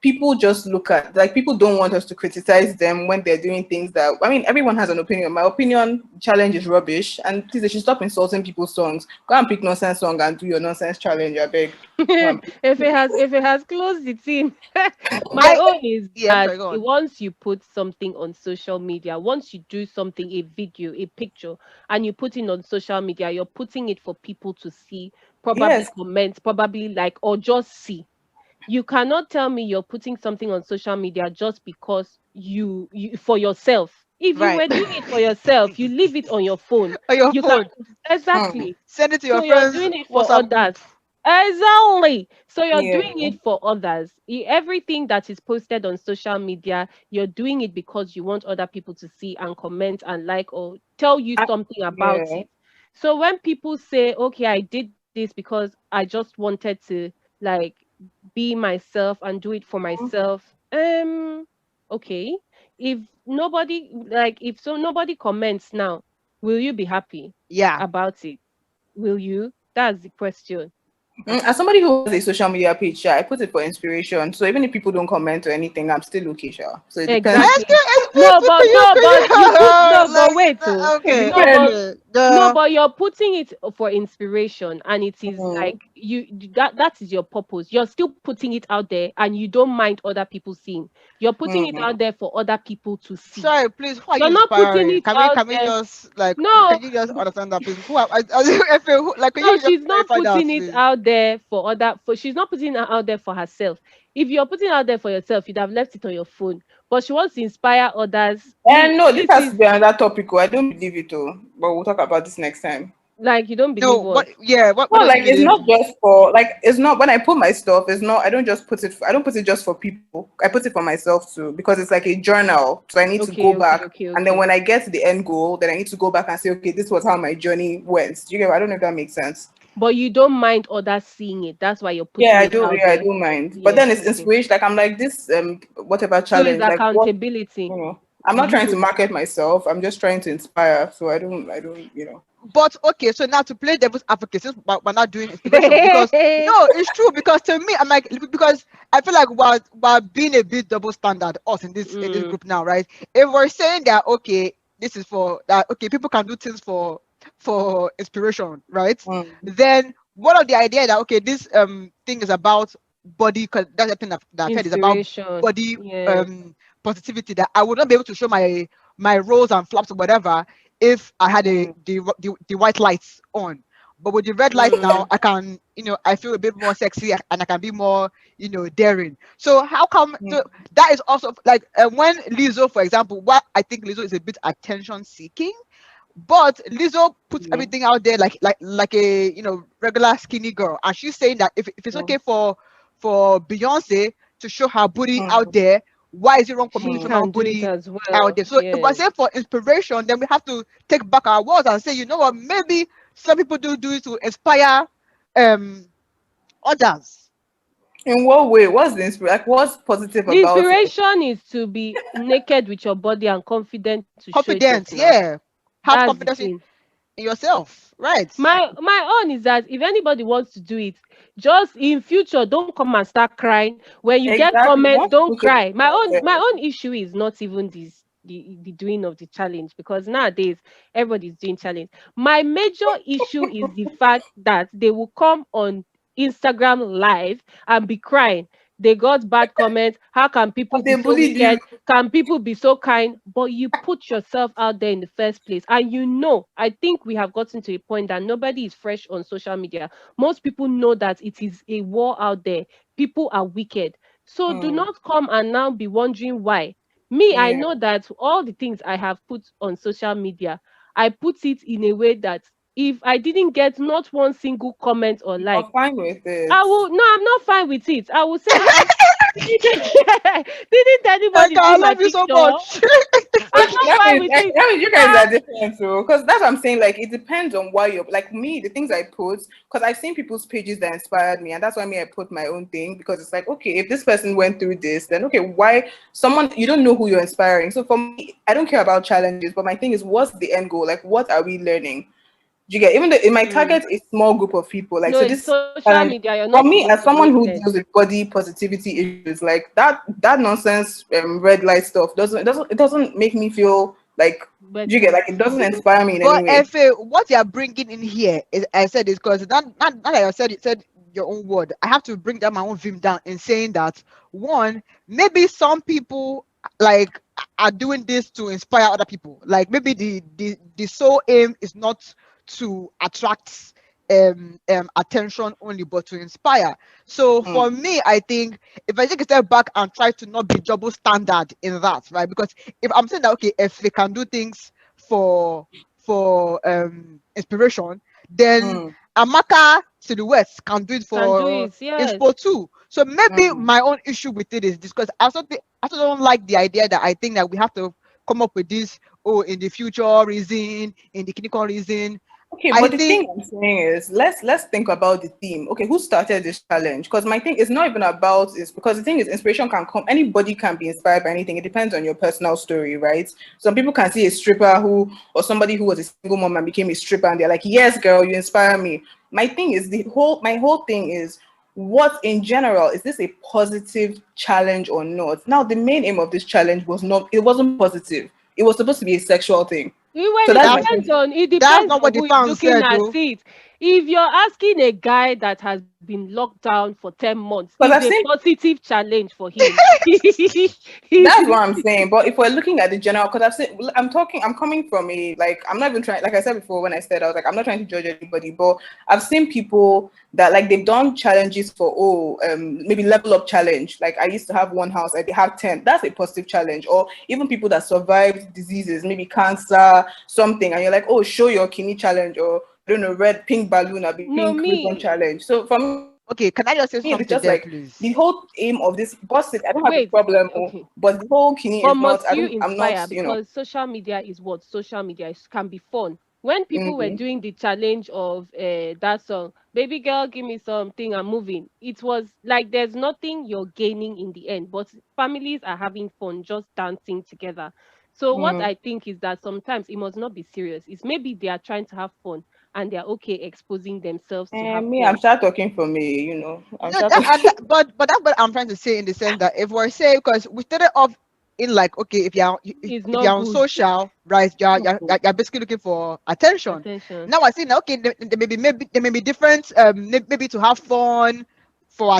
[SPEAKER 2] people just look at like people don't want us to criticize them when they're doing things that I mean everyone has an opinion. My opinion challenge is rubbish and please they should stop insulting people's songs. Go and pick nonsense song and do your nonsense challenge, I beg. Go and pick.
[SPEAKER 1] If it has closed the team. My
[SPEAKER 3] I
[SPEAKER 1] own is
[SPEAKER 3] Yeah, I'm
[SPEAKER 1] that
[SPEAKER 3] sorry, go on.
[SPEAKER 1] once you put something on social media, once you do something, a video, a picture, and you put it on social media, you're putting it for people to see, probably
[SPEAKER 2] Yes.
[SPEAKER 1] comment, probably like, or just see. You cannot tell me you're putting something on social media just because you for yourself. If you
[SPEAKER 3] Right.
[SPEAKER 1] were doing it for yourself, you leave it on your phone.
[SPEAKER 3] On your
[SPEAKER 1] You can
[SPEAKER 3] phone.
[SPEAKER 2] Hmm.
[SPEAKER 1] exactly.
[SPEAKER 3] Send it to
[SPEAKER 1] So
[SPEAKER 3] your
[SPEAKER 1] you're
[SPEAKER 3] friends'
[SPEAKER 1] doing it for
[SPEAKER 3] WhatsApp group.
[SPEAKER 1] others. Exactly. So you're
[SPEAKER 2] Yeah.
[SPEAKER 1] doing it for others. Everything that is posted on social media, you're doing it because you want other people to see and comment and like or tell you
[SPEAKER 2] I,
[SPEAKER 1] something about
[SPEAKER 2] yeah.
[SPEAKER 1] it. So when people say, okay, I did this because I just wanted to like be myself and do it for myself, okay. If nobody if so nobody comments now, will you be happy
[SPEAKER 3] Yeah.
[SPEAKER 1] about it? Will you? That's the question.
[SPEAKER 2] As somebody who has a social media page, sha, I put it for inspiration. So even if people don't comment or anything, I'm still okay, sha. So it depends.
[SPEAKER 3] Let's
[SPEAKER 1] Exactly.
[SPEAKER 3] get
[SPEAKER 1] No, but no,
[SPEAKER 3] can
[SPEAKER 1] but you put
[SPEAKER 3] you
[SPEAKER 1] no, but wait, oh,
[SPEAKER 2] It
[SPEAKER 3] okay,
[SPEAKER 1] no, but
[SPEAKER 2] depends.
[SPEAKER 3] okay.
[SPEAKER 1] no, but you're putting it for inspiration, and it is like
[SPEAKER 2] Mm.
[SPEAKER 1] that is your purpose. You're still putting it out there, and you don't mind other people seeing. You're putting it
[SPEAKER 2] Mm.
[SPEAKER 1] out there for other people to see.
[SPEAKER 3] Sorry, please. Who are you
[SPEAKER 1] You're not putting
[SPEAKER 3] inspiring?
[SPEAKER 1] it
[SPEAKER 3] Can we
[SPEAKER 1] out
[SPEAKER 3] can we
[SPEAKER 1] there.
[SPEAKER 3] just like
[SPEAKER 1] No,
[SPEAKER 3] can you just understand that, please? Who are like? Can
[SPEAKER 1] no,
[SPEAKER 3] you just
[SPEAKER 1] she's not
[SPEAKER 3] clarify that,
[SPEAKER 1] putting it
[SPEAKER 3] please?
[SPEAKER 1] out there for other for she's not putting it out there for herself. If you're putting it out there for yourself, you'd have left it on your phone. But she wants to inspire others.
[SPEAKER 2] And no, this
[SPEAKER 1] This
[SPEAKER 2] has to
[SPEAKER 1] is
[SPEAKER 2] be another topic. Oh. I don't believe it, oh, but we'll talk about this next time.
[SPEAKER 1] like you don't
[SPEAKER 3] No.
[SPEAKER 1] believe
[SPEAKER 3] What?
[SPEAKER 1] what?
[SPEAKER 3] Yeah. What
[SPEAKER 2] No,
[SPEAKER 3] does
[SPEAKER 2] like
[SPEAKER 3] you
[SPEAKER 2] it's
[SPEAKER 3] believe?
[SPEAKER 2] not just for like it's not when I put my stuff. It's not. I don't just put it. I don't put it just for people. I put it for myself too because it's like a journal. So I need to go
[SPEAKER 1] Okay, okay,
[SPEAKER 2] back,
[SPEAKER 1] okay,
[SPEAKER 2] and then
[SPEAKER 1] okay.
[SPEAKER 2] when I get to the end goal, then I need to go back and say, okay, this was how my journey went. Do you get? I don't know if that makes sense.
[SPEAKER 1] But you don't mind others seeing it. That's why you're
[SPEAKER 2] Yeah,
[SPEAKER 1] putting
[SPEAKER 2] I
[SPEAKER 1] it
[SPEAKER 2] do.
[SPEAKER 1] out
[SPEAKER 2] Yeah, I
[SPEAKER 1] there.
[SPEAKER 2] do mind. But
[SPEAKER 1] Yeah,
[SPEAKER 2] then it's
[SPEAKER 1] okay.
[SPEAKER 2] inspiration. Like I'm like this whatever
[SPEAKER 1] So it's
[SPEAKER 2] challenge. Like what
[SPEAKER 1] accountability.
[SPEAKER 2] I'm not trying to
[SPEAKER 1] You.
[SPEAKER 2] market myself. I'm just trying to inspire. So I don't.
[SPEAKER 3] But okay, so now to play devil's advocate, since we're not doing inspiration, because no, it's true. Because to me, I'm like, because I feel like we're being a bit double standard us in this
[SPEAKER 1] Mm,
[SPEAKER 3] group now, right? If we're saying that okay, this is for that, okay, people can do things for inspiration, right?
[SPEAKER 2] Mm,
[SPEAKER 3] Then what of the idea that okay, this thing is about body, because that's the thing that I've heard is about
[SPEAKER 1] inspiration.
[SPEAKER 3] body
[SPEAKER 1] Yeah.
[SPEAKER 3] positivity, that I would not be able to show my rolls and flops or whatever if I had
[SPEAKER 2] mm,
[SPEAKER 3] the white lights on. But with the red lights now,
[SPEAKER 2] mm,
[SPEAKER 3] I can, I feel a bit more sexy and I can be more, daring. So how come
[SPEAKER 2] mm,
[SPEAKER 3] so that is also like when Lizzo, for example, what I think Lizzo is a bit attention seeking, but Lizzo puts
[SPEAKER 2] mm,
[SPEAKER 3] everything out there like a regular skinny girl, and she's saying that if it's
[SPEAKER 2] mm,
[SPEAKER 3] okay for Beyonce to show her booty out
[SPEAKER 2] mm,
[SPEAKER 3] there, why is it wrong for me
[SPEAKER 1] She
[SPEAKER 3] to show my
[SPEAKER 1] can do it
[SPEAKER 3] booty
[SPEAKER 1] as
[SPEAKER 3] out
[SPEAKER 1] well.
[SPEAKER 3] there? So if we're
[SPEAKER 1] Yeah.
[SPEAKER 3] saying for inspiration, then we have to take back our words and say, you know what, maybe some people do it to inspire um others.
[SPEAKER 2] In what way? What's the like? What's positive
[SPEAKER 1] The
[SPEAKER 2] about it?
[SPEAKER 1] inspiration is to be naked with your body and confident to show it off
[SPEAKER 3] Confidence,
[SPEAKER 1] now.
[SPEAKER 3] yeah. Have
[SPEAKER 1] That's the
[SPEAKER 3] confidence
[SPEAKER 1] thing.
[SPEAKER 3] in yourself, right?
[SPEAKER 1] My own is that if anybody wants to do it, just in future, don't come and start crying. When you get
[SPEAKER 2] Exactly.
[SPEAKER 1] comments,
[SPEAKER 2] Once
[SPEAKER 1] don't
[SPEAKER 2] people say this
[SPEAKER 1] cry. My
[SPEAKER 2] out
[SPEAKER 1] own
[SPEAKER 2] there,
[SPEAKER 1] my own issue is not even this the doing of the challenge, because nowadays everybody's doing challenge. My major issue is the fact that they will come on Instagram live and be crying. They got bad comments. How can people be
[SPEAKER 2] they
[SPEAKER 1] so
[SPEAKER 2] bullied you.
[SPEAKER 1] wicked? Can people be so kind? But you put yourself out there in the first place. And I think we have gotten to a point that nobody is fresh on social media. Most people know that it is a war out there. People are wicked. So do
[SPEAKER 2] Mm,
[SPEAKER 1] not come and now be wondering why. Me, I
[SPEAKER 2] Yeah.
[SPEAKER 1] know that all the things I have put on social media, I put it in a way that if I didn't get not one single comment or like,
[SPEAKER 2] You're fine with
[SPEAKER 1] I
[SPEAKER 2] it.
[SPEAKER 1] will no, I'm not fine with it. I will say, didn't anybody
[SPEAKER 3] Eka,
[SPEAKER 1] see
[SPEAKER 3] I
[SPEAKER 1] my
[SPEAKER 3] love you so
[SPEAKER 1] picture?
[SPEAKER 3] much.
[SPEAKER 1] I'm not
[SPEAKER 2] That
[SPEAKER 1] fine
[SPEAKER 2] means
[SPEAKER 1] with it.
[SPEAKER 2] that means you guys
[SPEAKER 1] Ah,
[SPEAKER 2] are different too. Because that's what I'm saying. Like it depends on why you're like me, the things I put, because I've seen people's pages that inspired me, and that's why me I put my own thing because it's like, okay, if this person went through this, then okay, why someone you don't know who you're inspiring. So for me, I don't care about challenges, but my thing is what's the end goal? Like what are we learning? Do you get even though it might
[SPEAKER 1] mm,
[SPEAKER 2] target a small group of people, like
[SPEAKER 1] no,
[SPEAKER 2] so
[SPEAKER 1] it's
[SPEAKER 2] this
[SPEAKER 1] social
[SPEAKER 2] challenge
[SPEAKER 1] media. You're
[SPEAKER 2] for
[SPEAKER 1] not
[SPEAKER 2] me
[SPEAKER 1] supposed
[SPEAKER 2] as
[SPEAKER 1] to
[SPEAKER 2] someone
[SPEAKER 1] waste
[SPEAKER 2] who
[SPEAKER 1] it.
[SPEAKER 2] deals with body positivity issues, like that nonsense red light stuff doesn't make me feel like do you get
[SPEAKER 1] Better.
[SPEAKER 2] like it doesn't inspire me in any
[SPEAKER 3] But
[SPEAKER 2] way.
[SPEAKER 3] Efe, what you're bringing in here is, I said this because not that I said your own word. I have to bring down my own vim down in saying that one, maybe some people like are doing this to inspire other people. Like maybe the sole aim is not to attract attention only, but to inspire. So for
[SPEAKER 2] Mm.
[SPEAKER 3] me, I think if I take a step back and try to not be double standard in that, right? Because if I'm saying that okay, if they can do things for inspiration, then
[SPEAKER 2] Mm.
[SPEAKER 3] Amaka silhouettes can do it
[SPEAKER 1] Can do
[SPEAKER 3] for
[SPEAKER 1] it. Yes.
[SPEAKER 3] inspo too. So maybe
[SPEAKER 2] Mm.
[SPEAKER 3] my own issue with it is this because I also don't like the idea that I think that we have to come up with this in the future reason, in the clinical reason.
[SPEAKER 2] Okay,
[SPEAKER 3] I
[SPEAKER 2] but the thing
[SPEAKER 3] think
[SPEAKER 2] I'm saying is let's think about the theme. Okay, who started this challenge? Because my thing is not even about is because the thing is inspiration can come anybody can be inspired by anything. It depends on your personal story, right? Some people can see a stripper who or somebody who was a single mom and became a stripper and they're like, yes, girl, you inspire me. My thing is my whole thing is what in general is this a positive challenge or not? Now the main aim of this challenge was not it wasn't positive. It was supposed to be a sexual thing.
[SPEAKER 1] Well,
[SPEAKER 2] So
[SPEAKER 1] it
[SPEAKER 2] that's my
[SPEAKER 3] that's
[SPEAKER 2] thing.
[SPEAKER 1] depends on
[SPEAKER 3] that's not what the
[SPEAKER 1] who is
[SPEAKER 3] fans
[SPEAKER 1] looking
[SPEAKER 3] said
[SPEAKER 1] at
[SPEAKER 3] though.
[SPEAKER 1] it. If you're asking a guy that has been locked down for 10 months,
[SPEAKER 2] Because
[SPEAKER 1] it's
[SPEAKER 2] I've
[SPEAKER 1] a
[SPEAKER 2] seen
[SPEAKER 1] positive challenge for him.
[SPEAKER 2] that's what I'm saying. But if we're looking at the general, because I've said I'm coming from a like I'm not even trying. Like I said before when I said I was like I'm not trying to judge anybody, but I've seen people that like they've done challenges for maybe level up challenge. Like I used to have one house, I have 10. That's a positive challenge. Or even people that survived diseases, maybe cancer, something, and you're like, oh, show your kidney challenge, or I don't know, red pink balloon or
[SPEAKER 1] No,
[SPEAKER 2] pink ribbon
[SPEAKER 1] me.
[SPEAKER 2] challenge. So for me, it's just
[SPEAKER 3] Okay,
[SPEAKER 2] like
[SPEAKER 3] can I just say
[SPEAKER 2] the
[SPEAKER 3] something
[SPEAKER 2] whole
[SPEAKER 3] there,
[SPEAKER 2] aim
[SPEAKER 3] please?
[SPEAKER 2] of this boss it, I don't have a problem,
[SPEAKER 1] Wait. Okay.
[SPEAKER 2] but the whole kidney is
[SPEAKER 1] But
[SPEAKER 2] not
[SPEAKER 1] must you
[SPEAKER 2] I'm not,
[SPEAKER 1] inspire? Because social media is what social media is, can be fun. When people were
[SPEAKER 2] mm,
[SPEAKER 1] doing the challenge of that song, "Baby Girl, Give Me Something," I'm moving. It was like there's nothing you're gaining in the end, but families are having fun, just dancing together. So what
[SPEAKER 2] mm.
[SPEAKER 1] I think is that sometimes it must not be serious. It's maybe they are trying to have fun and they're okay exposing themselves to have
[SPEAKER 2] And me, I'm
[SPEAKER 1] fun.
[SPEAKER 2] start talking for me, I'm
[SPEAKER 3] No,
[SPEAKER 2] start talking.
[SPEAKER 3] but that's what I'm trying to say in the sense that if we're saying because we started off in like okay
[SPEAKER 1] It's
[SPEAKER 3] if
[SPEAKER 1] not
[SPEAKER 3] you're on
[SPEAKER 1] good.
[SPEAKER 3] social right you're basically looking for attention.
[SPEAKER 1] Attention
[SPEAKER 3] Now I see now okay maybe there may be different maybe to have fun for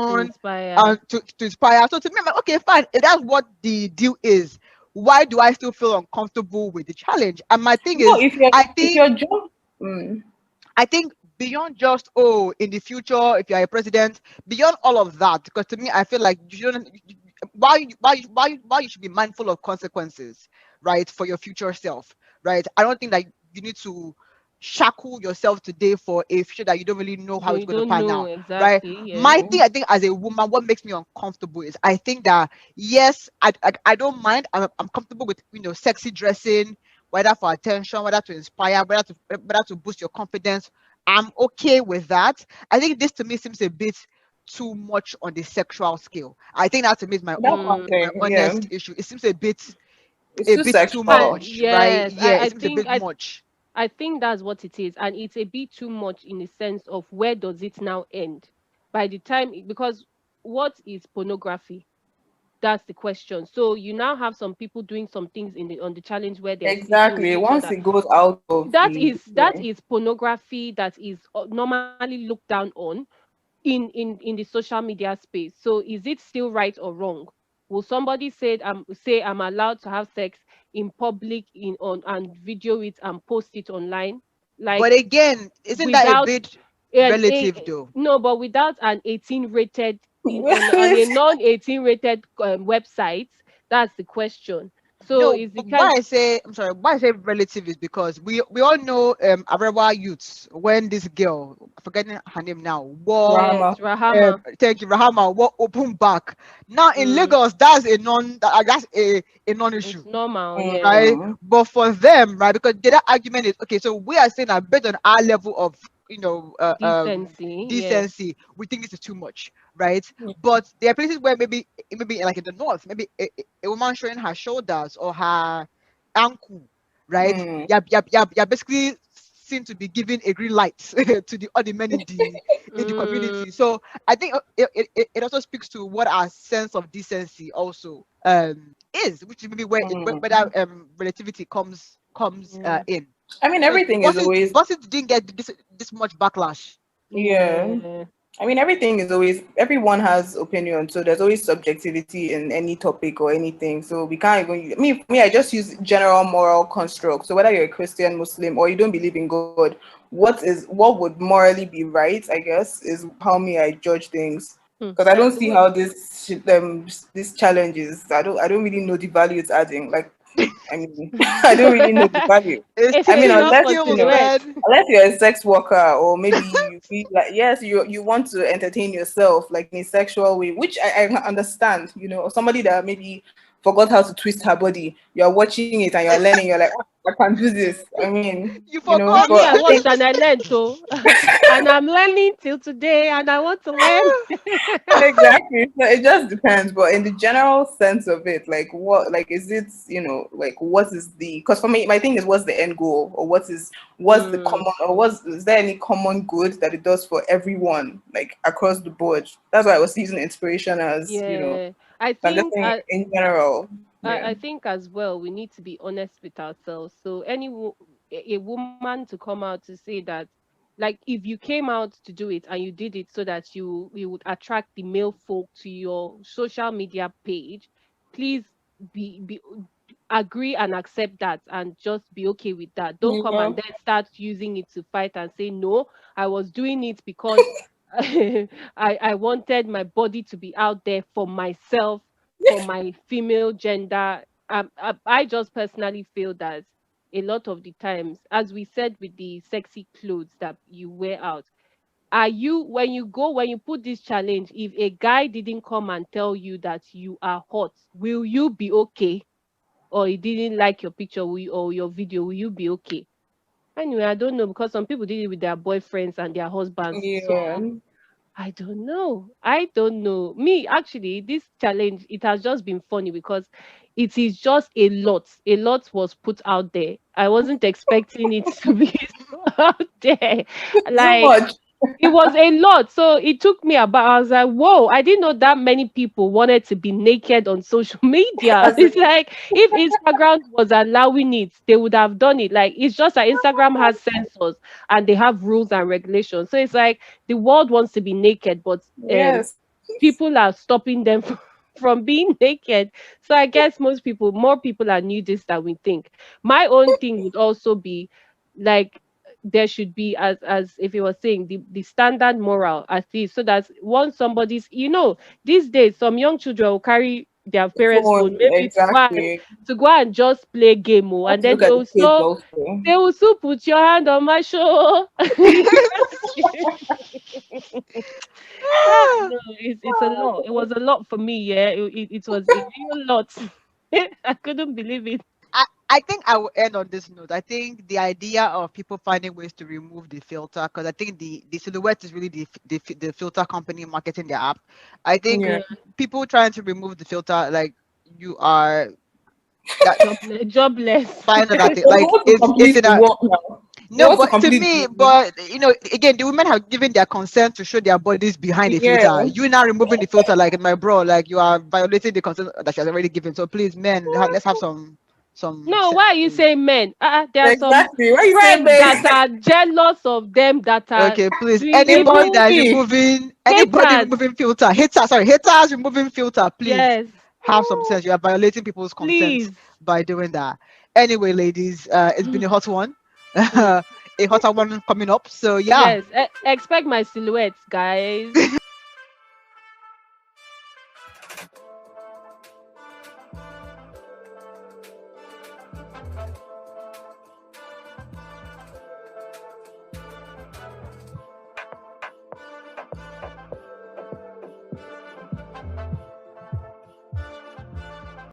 [SPEAKER 1] to
[SPEAKER 3] attention
[SPEAKER 1] inspire.
[SPEAKER 3] and to inspire. So to me I'm like okay fine if that's what the deal is, why do I still feel uncomfortable with the challenge? And my thing
[SPEAKER 2] No,
[SPEAKER 3] is I
[SPEAKER 2] if
[SPEAKER 3] think
[SPEAKER 2] you're jump, mm,
[SPEAKER 3] I think beyond just in the future if you're a president, beyond all of that, because to me I feel like you don't why you should be mindful of consequences, right, for your future self, right? I don't think that you need to shackle yourself today for a future that you don't really know how it's
[SPEAKER 1] You
[SPEAKER 3] going to
[SPEAKER 1] don't
[SPEAKER 3] pan
[SPEAKER 1] know
[SPEAKER 3] out, right?
[SPEAKER 1] exactly.
[SPEAKER 3] My
[SPEAKER 1] Yes.
[SPEAKER 3] thing, I think as a woman, what makes me uncomfortable is I think that yes, I don't mind. I'm comfortable with sexy dressing, whether for attention, whether to inspire, whether to boost your confidence. I'm okay with that. I think this to me seems a bit too much on the sexual scale. I think that to me is
[SPEAKER 2] that's what I'm
[SPEAKER 3] my
[SPEAKER 2] saying. Yeah,
[SPEAKER 3] honest issue. It seems a
[SPEAKER 2] it's too
[SPEAKER 3] bit too
[SPEAKER 2] sexual.
[SPEAKER 1] And
[SPEAKER 3] much, right?
[SPEAKER 1] yes,
[SPEAKER 3] Yeah,
[SPEAKER 1] I
[SPEAKER 3] it seems a
[SPEAKER 1] think
[SPEAKER 3] bit much.
[SPEAKER 1] I think that's what it is, and it's a bit too much in the sense of where does it now end? By the time because what is pornography? That's the question. So you now have some people doing some things in the on the challenge where they're sleeping with
[SPEAKER 2] Exactly.
[SPEAKER 1] each
[SPEAKER 2] Once
[SPEAKER 1] other.
[SPEAKER 2] it goes out of the
[SPEAKER 1] That is pornography that is normally looked down on in the social media space. So is it still right or wrong? Will somebody say I'm allowed to have sex in public in on and video it and post it online?
[SPEAKER 3] But
[SPEAKER 1] Like
[SPEAKER 3] again, isn't that a
[SPEAKER 1] without
[SPEAKER 3] bit relative
[SPEAKER 1] a
[SPEAKER 3] though?
[SPEAKER 1] no, but without an 18 rated in on a
[SPEAKER 2] yeah.
[SPEAKER 1] non 18 rated website, That's the question. So
[SPEAKER 3] No,
[SPEAKER 1] it's the
[SPEAKER 3] but why
[SPEAKER 1] kind.
[SPEAKER 3] I say I'm sorry, why I say relative is because we all know Arewa youths when this girl, I'm forgetting her name now, wore
[SPEAKER 2] Rahama.
[SPEAKER 1] Yes, Rahama.
[SPEAKER 3] thank you, Rahama, wore open back. Now in
[SPEAKER 1] Mm,
[SPEAKER 3] Lagos, that's a non-issue,
[SPEAKER 1] it's normal. Yeah.
[SPEAKER 3] right?
[SPEAKER 2] Mm.
[SPEAKER 3] But for them, right, because their argument is okay, so we are saying that based on our level of
[SPEAKER 1] Decency. Yes.
[SPEAKER 3] decency, we think this is too much, right? But there are places where maybe like in the north, maybe a woman showing her shoulders or her ankle, right?
[SPEAKER 2] Mm.
[SPEAKER 3] You're basically seen to be giving a green light to the other men in the
[SPEAKER 1] Mm,
[SPEAKER 3] community. So I think it also speaks to what our sense of decency also is, which is maybe where
[SPEAKER 2] Mm.
[SPEAKER 3] that relativity comes
[SPEAKER 1] yeah.
[SPEAKER 3] in.
[SPEAKER 2] I mean,
[SPEAKER 3] Because
[SPEAKER 2] everything is always,
[SPEAKER 3] bosses didn't get this much backlash.
[SPEAKER 2] yeah.
[SPEAKER 1] Yeah.
[SPEAKER 2] I mean, everything is always, everyone has opinion, so there's always subjectivity in any topic or anything. So we can't even, me, I just use general moral construct. So whether you're a Christian, Muslim, or you don't believe in God, what would morally be right, I guess, is how me I judge things.
[SPEAKER 1] Hmm.
[SPEAKER 2] Because I don't see
[SPEAKER 1] What?
[SPEAKER 2] how this challenge is. I don't really know the value it's adding. Like, I mean, I don't really know the value.
[SPEAKER 3] It's
[SPEAKER 1] If
[SPEAKER 2] I mean,
[SPEAKER 1] it's
[SPEAKER 3] teaching
[SPEAKER 1] not
[SPEAKER 2] unless
[SPEAKER 1] for
[SPEAKER 2] you
[SPEAKER 3] skills,
[SPEAKER 2] know,
[SPEAKER 1] silhouette.
[SPEAKER 3] man.
[SPEAKER 2] unless you're a sex worker, or maybe you feel like, yes, you want to entertain yourself like in a sexual way, which I understand, or somebody that maybe forgot how to twist her body, you're watching it and you're learning, you're like, "Ah, I can do this." I mean,
[SPEAKER 3] You forgot.
[SPEAKER 1] Me,
[SPEAKER 2] but
[SPEAKER 1] I
[SPEAKER 2] I
[SPEAKER 1] watched
[SPEAKER 2] think,
[SPEAKER 1] and I learned too. And I'm learning till today and I want to learn.
[SPEAKER 2] exactly, so it just depends. But in the general sense of it, like, what, like, is it, like, what is the, because for me, my thing is, what's the end goal, or what's the
[SPEAKER 1] Mm,
[SPEAKER 2] common, or is there any common good that it does for everyone, like across the board? That's why I was using inspiration as,
[SPEAKER 1] yeah. I
[SPEAKER 2] I'm just
[SPEAKER 1] think
[SPEAKER 2] saying in general. Yeah.
[SPEAKER 1] I think as well we need to be honest with ourselves. So a woman to come out to say that, like, if you came out to do it and you did it so that you would attract the male folk to your social media page, please be agree and accept that and just be okay with that. Don't come
[SPEAKER 2] Yeah.
[SPEAKER 1] and then start using it to fight and say no, I was doing it because I wanted my body to be out there for myself, for my female gender. I just personally feel that a lot of the times, as we said with the sexy clothes that you wear out, are you when you put this challenge, if a guy didn't come and tell you that you are hot, will you be okay? Or he didn't like your picture or your video, will you be okay? Anyway, I don't know because some people did it with their boyfriends and their husbands. So
[SPEAKER 2] Yeah.
[SPEAKER 1] I don't know. I don't know. Me, actually, this challenge, it has just been funny because it is just a lot. A lot was put out there. I wasn't expecting it to be so out there.
[SPEAKER 2] Too
[SPEAKER 1] Like,
[SPEAKER 2] much.
[SPEAKER 1] it was a lot. So it took me about, I was like, whoa, I didn't know that many people wanted to be naked on social media.
[SPEAKER 2] As
[SPEAKER 1] It's like if Instagram was allowing it, they would have done it. Like it's just that Instagram has censors and they have rules and regulations. So it's like the world wants to be naked, but
[SPEAKER 2] yes.
[SPEAKER 1] people are stopping them from being naked. So I guess more people are nudists than we think. My own thing would also be like there should be as if you were saying the standard moral at least so that once somebody's these days some young children will carry their parents' phone
[SPEAKER 2] Phone,
[SPEAKER 1] maybe
[SPEAKER 2] exactly.
[SPEAKER 1] to go and just play game
[SPEAKER 2] I
[SPEAKER 1] and
[SPEAKER 2] have to
[SPEAKER 1] then
[SPEAKER 2] look at the kids also.
[SPEAKER 1] they will still put your hand on my shoulder. No, it's a lot. It was a lot for me. Yeah, it was a real lot. I couldn't believe it.
[SPEAKER 3] I think I will end on this note. I think the idea of people finding ways to remove the filter, because I think the silhouette is really the filter company marketing their app. I think
[SPEAKER 2] Yeah.
[SPEAKER 1] Yeah,
[SPEAKER 3] people trying to remove the filter, like you are that
[SPEAKER 1] jobless.
[SPEAKER 3] find that thing.
[SPEAKER 2] They
[SPEAKER 3] Like
[SPEAKER 2] want to
[SPEAKER 3] it's
[SPEAKER 2] complete
[SPEAKER 3] in
[SPEAKER 2] the
[SPEAKER 3] a
[SPEAKER 2] work now. They
[SPEAKER 3] no,
[SPEAKER 2] want to
[SPEAKER 3] but to
[SPEAKER 2] complete
[SPEAKER 3] me,
[SPEAKER 2] the
[SPEAKER 3] but again, the women have given their consent to show their bodies behind the
[SPEAKER 2] yeah.
[SPEAKER 3] filter. You now removing the filter, like my bro, like you are violating the consent that she has already given. So please, men, let's have some
[SPEAKER 1] No,
[SPEAKER 3] sense,
[SPEAKER 1] why are you
[SPEAKER 3] please.
[SPEAKER 1] saying men? There are some
[SPEAKER 2] Exactly. Why you
[SPEAKER 1] friends that
[SPEAKER 2] crying, babe?
[SPEAKER 1] are jealous of them that are
[SPEAKER 3] Okay, please.
[SPEAKER 1] doing
[SPEAKER 2] It
[SPEAKER 3] Anybody
[SPEAKER 2] must
[SPEAKER 1] even
[SPEAKER 3] that is
[SPEAKER 2] be.
[SPEAKER 3] removing
[SPEAKER 1] haters.
[SPEAKER 3] filter, haters removing filter, please
[SPEAKER 1] Yes,
[SPEAKER 3] have some sense. You are violating people's consent
[SPEAKER 1] please.
[SPEAKER 3] by doing that. Anyway, ladies, it's been a hot one.
[SPEAKER 1] Hmm.
[SPEAKER 3] A hotter one coming up. So yeah.
[SPEAKER 1] Yes, expect my silhouettes, guys.